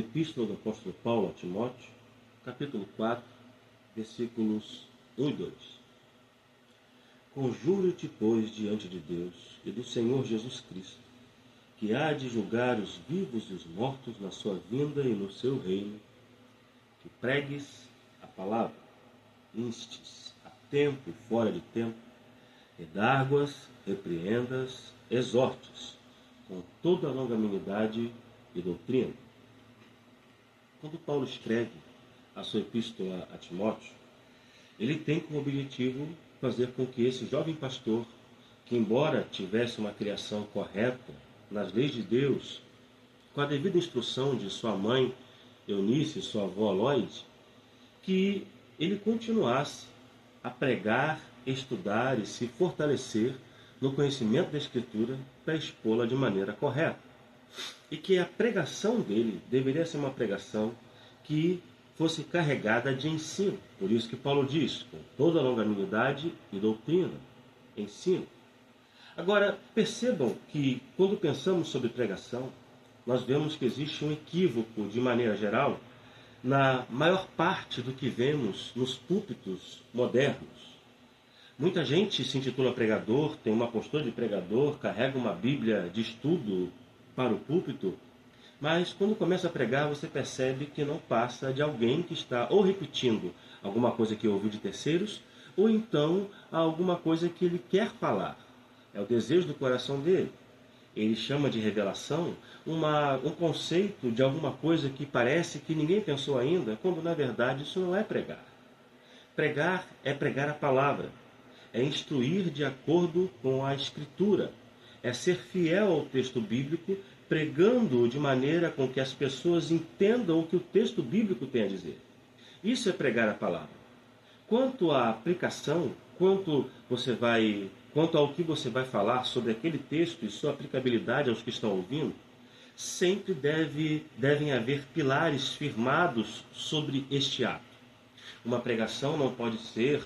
Epístola do Apóstolo Paulo a Timóteo, capítulo 4, versículos 1 e 2. Conjuro-te, pois, diante de Deus e do Senhor Jesus Cristo, que há de julgar os vivos e os mortos na sua vinda e no seu reino, que pregues a palavra, instes a tempo e fora de tempo, redarguas, repreendas, exortes, com toda a longanimidade e doutrina. Quando Paulo escreve a sua epístola a Timóteo, ele tem como objetivo fazer com que esse jovem pastor, que embora tivesse uma criação correta nas leis de Deus, com a devida instrução de sua mãe Eunice e sua avó Loide, que ele continuasse a pregar, estudar e se fortalecer no conhecimento da Escritura para expô-la de maneira correta. E que a pregação dele deveria ser uma pregação que fosse carregada de ensino. Por isso que Paulo diz, com toda a longanimidade e doutrina, ensino. Agora, percebam que quando pensamos sobre pregação, nós vemos que existe um equívoco, de maneira geral, na maior parte do que vemos nos púlpitos modernos. Muita gente se intitula pregador, tem uma postura de pregador, carrega uma Bíblia de estudo para o púlpito, mas quando começa a pregar você percebe que não passa de alguém que está ou repetindo alguma coisa que ouviu de terceiros, ou então alguma coisa que ele quer falar. É o desejo do coração dele. Ele chama de revelação um conceito de alguma coisa que parece que ninguém pensou ainda, quando na verdade isso não é pregar. Pregar é pregar a palavra, é instruir de acordo com a Escritura, é ser fiel ao texto bíblico, pregando de maneira com que as pessoas entendam o que o texto bíblico tem a dizer. Isso é pregar a palavra. Quanto à aplicação, quanto ao que você vai falar sobre aquele texto e sua aplicabilidade aos que estão ouvindo, sempre devem haver pilares firmados sobre este ato. Uma pregação não pode ser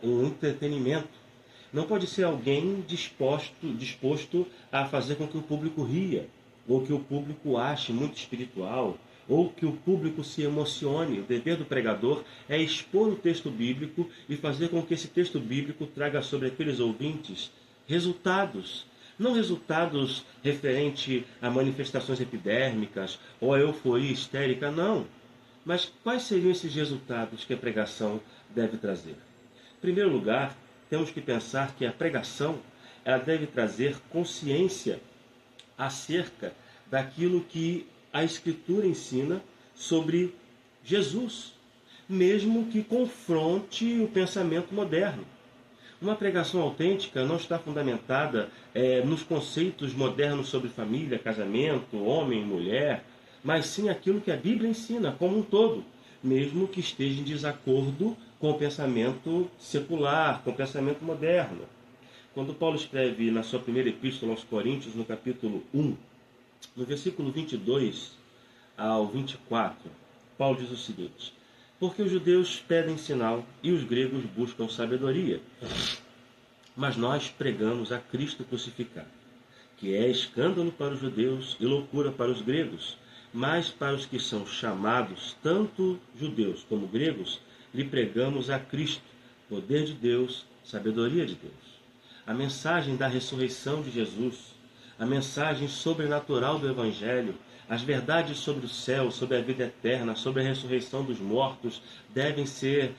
um entretenimento. Não pode ser alguém disposto a fazer com que o público ria, ou que o público ache muito espiritual, ou que o público se emocione. O dever do pregador é expor o texto bíblico e fazer com que esse texto bíblico traga sobre aqueles ouvintes resultados. Não resultados referentes a manifestações epidérmicas ou a euforia histérica, não. Mas quais seriam esses resultados que a pregação deve trazer? Em primeiro lugar, temos que pensar que a pregação ela deve trazer consciência acerca daquilo que a Escritura ensina sobre Jesus, mesmo que confronte o pensamento moderno. Uma pregação autêntica não está fundamentada nos conceitos modernos sobre família, casamento, homem e mulher, mas sim aquilo que a Bíblia ensina como um todo, mesmo que esteja em desacordo com o pensamento secular, com o pensamento moderno. Quando Paulo escreve na sua primeira epístola aos Coríntios, no capítulo 1, no versículo 22 ao 24, Paulo diz o seguinte: porque os judeus pedem sinal e os gregos buscam sabedoria, mas nós pregamos a Cristo crucificado, que é escândalo para os judeus e loucura para os gregos, mas para os que são chamados, tanto judeus como gregos, lhe pregamos a Cristo, poder de Deus, sabedoria de Deus. A mensagem da ressurreição de Jesus, a mensagem sobrenatural do Evangelho, as verdades sobre o céu, sobre a vida eterna, sobre a ressurreição dos mortos, devem ser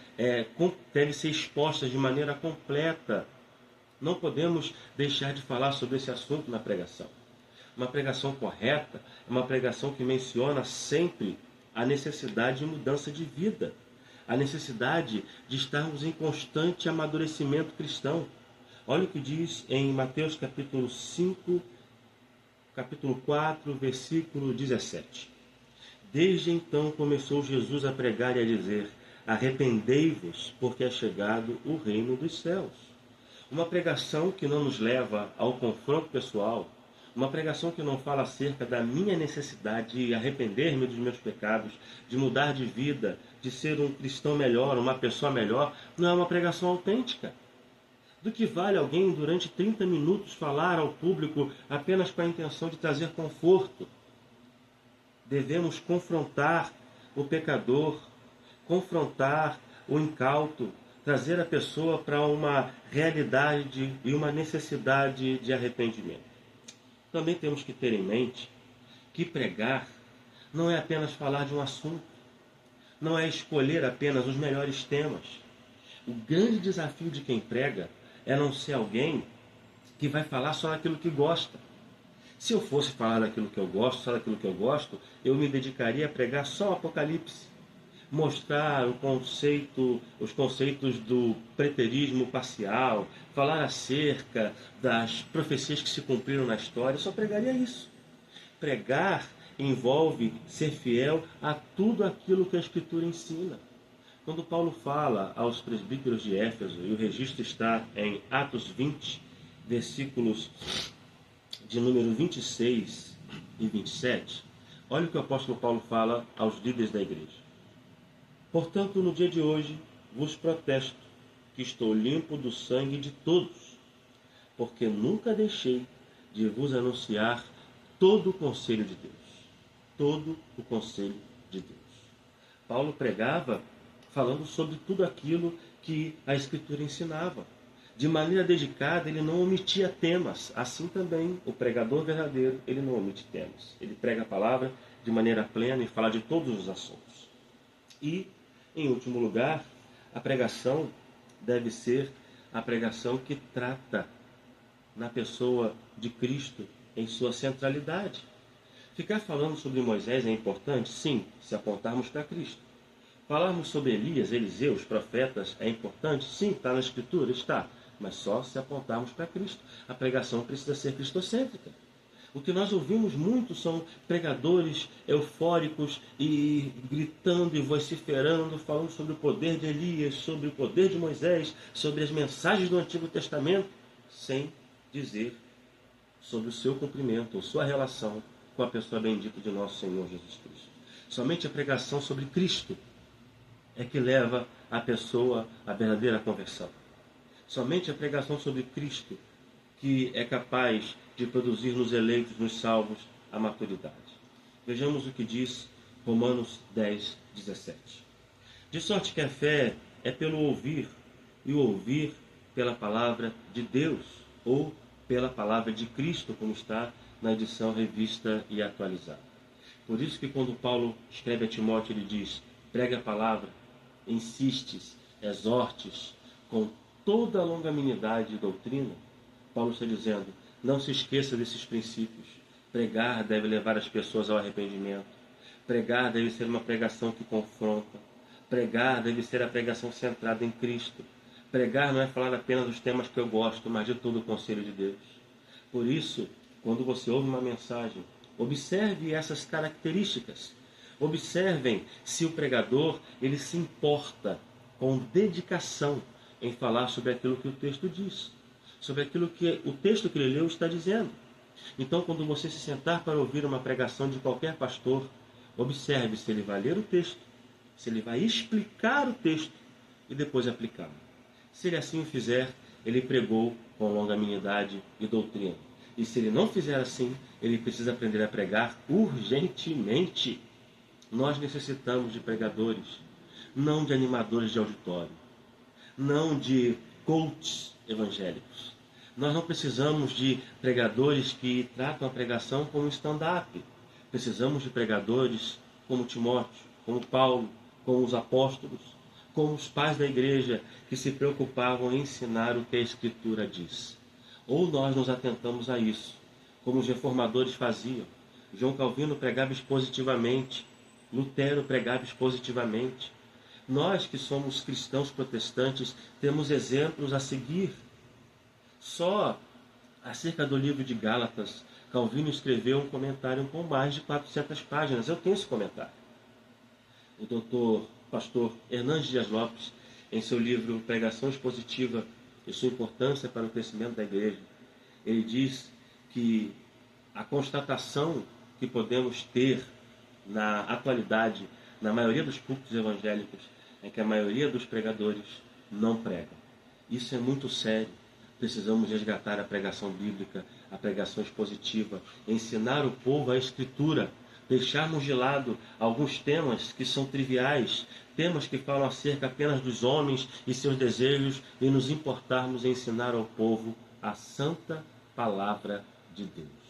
expostas de maneira completa. Não podemos deixar de falar sobre esse assunto na pregação. Uma pregação correta é uma pregação que menciona sempre a necessidade de mudança de vida, a necessidade de estarmos em constante amadurecimento cristão. Olha o que diz em Mateus capítulo 5, capítulo 4, versículo 17. Desde então começou Jesus a pregar e a dizer: arrependei-vos, porque é chegado o reino dos céus. Uma pregação que não nos leva ao confronto pessoal, uma pregação que não fala acerca da minha necessidade de arrepender-me dos meus pecados, de mudar de vida, de ser um cristão melhor, uma pessoa melhor, não é uma pregação autêntica. Do que vale alguém durante 30 minutos falar ao público apenas com a intenção de trazer conforto? Devemos confrontar o pecador, confrontar o incauto, trazer a pessoa para uma realidade e uma necessidade de arrependimento. Também temos que ter em mente que pregar não é apenas falar de um assunto, não é escolher apenas os melhores temas. O grande desafio de quem prega é não ser alguém que vai falar só daquilo que gosta. Se eu fosse falar daquilo que eu gosto, só daquilo que eu gosto, eu me dedicaria a pregar só o Apocalipse. Mostrar os conceitos do preterismo parcial, falar acerca das profecias que se cumpriram na história, eu só pregaria isso. Pregar envolve ser fiel a tudo aquilo que a Escritura ensina. Quando Paulo fala aos presbíteros de Éfeso, e o registro está em Atos 20, versículos de número 26 e 27, olha o que o apóstolo Paulo fala aos líderes da igreja. Portanto, no dia de hoje, vos protesto que estou limpo do sangue de todos, porque nunca deixei de vos anunciar todo o conselho de Deus. Todo o conselho de Deus. Paulo pregava falando sobre tudo aquilo que a Escritura ensinava. De maneira dedicada, ele não omitia temas. Assim também, o pregador verdadeiro, ele não omite temas. Ele prega a palavra de maneira plena e fala de todos os assuntos. E, em último lugar, a pregação deve ser a pregação que trata na pessoa de Cristo em sua centralidade. Ficar falando sobre Moisés é importante? Sim, se apontarmos para Cristo. Falarmos sobre Elias, Eliseu, os profetas é importante? Sim, está na Escritura? Está. Mas só se apontarmos para Cristo. A pregação precisa ser cristocêntrica. O que nós ouvimos muito são pregadores eufóricos e gritando e vociferando, falando sobre o poder de Elias, sobre o poder de Moisés, sobre as mensagens do Antigo Testamento, sem dizer sobre o seu cumprimento ou sua relação com a pessoa bendita de nosso Senhor Jesus Cristo. Somente a pregação sobre Cristo é que leva a pessoa à verdadeira conversão. Somente a pregação sobre Cristo que é capaz de produzir nos eleitos, nos salvos, a maturidade. Vejamos o que diz Romanos 10, 17. De sorte que a fé é pelo ouvir, e o ouvir pela palavra de Deus, ou pela palavra de Cristo, como está na edição revista e atualizada. Por isso que quando Paulo escreve a Timóteo, ele diz: pregue a palavra, insistes, exortes, com toda a longanimidade e doutrina. Paulo está dizendo: não se esqueça desses princípios. Pregar deve levar as pessoas ao arrependimento. Pregar deve ser uma pregação que confronta. Pregar deve ser a pregação centrada em Cristo. Pregar não é falar apenas dos temas que eu gosto, mas de todo o conselho de Deus. Por isso, quando você ouve uma mensagem, observe essas características. Observem se o pregador ele se importa com dedicação em falar sobre aquilo que o texto diz, sobre aquilo que o texto que ele leu está dizendo. Então, quando você se sentar para ouvir uma pregação de qualquer pastor, observe se ele vai ler o texto, se ele vai explicar o texto e depois aplicá-lo. Se ele assim o fizer, ele pregou com longanimidade e doutrina. E se ele não fizer assim, ele precisa aprender a pregar urgentemente. Nós necessitamos de pregadores, não de animadores de auditório, não de coaches evangélicos. Nós não precisamos de pregadores que tratam a pregação como stand-up. Precisamos de pregadores como Timóteo, como Paulo, como os apóstolos, como os pais da igreja que se preocupavam em ensinar o que a Escritura diz. Ou nós nos atentamos a isso, como os reformadores faziam. João Calvino pregava expositivamente, Lutero pregava expositivamente. Nós que somos cristãos protestantes temos exemplos a seguir. Só acerca do livro de Gálatas, Calvino escreveu um comentário com mais de 400 páginas. Eu tenho esse comentário. O pastor Hernandes Dias Lopes, em seu livro Pregação Expositiva e sua importância para o crescimento da igreja, ele diz que a constatação que podemos ter na atualidade, na maioria dos púlpitos evangélicos, é que a maioria dos pregadores não pregam. Isso é muito sério. Precisamos resgatar a pregação bíblica, a pregação expositiva, ensinar o povo a Escritura, deixarmos de lado alguns temas que são triviais, temas que falam acerca apenas dos homens e seus desejos, e nos importarmos em ensinar ao povo a santa palavra de Deus.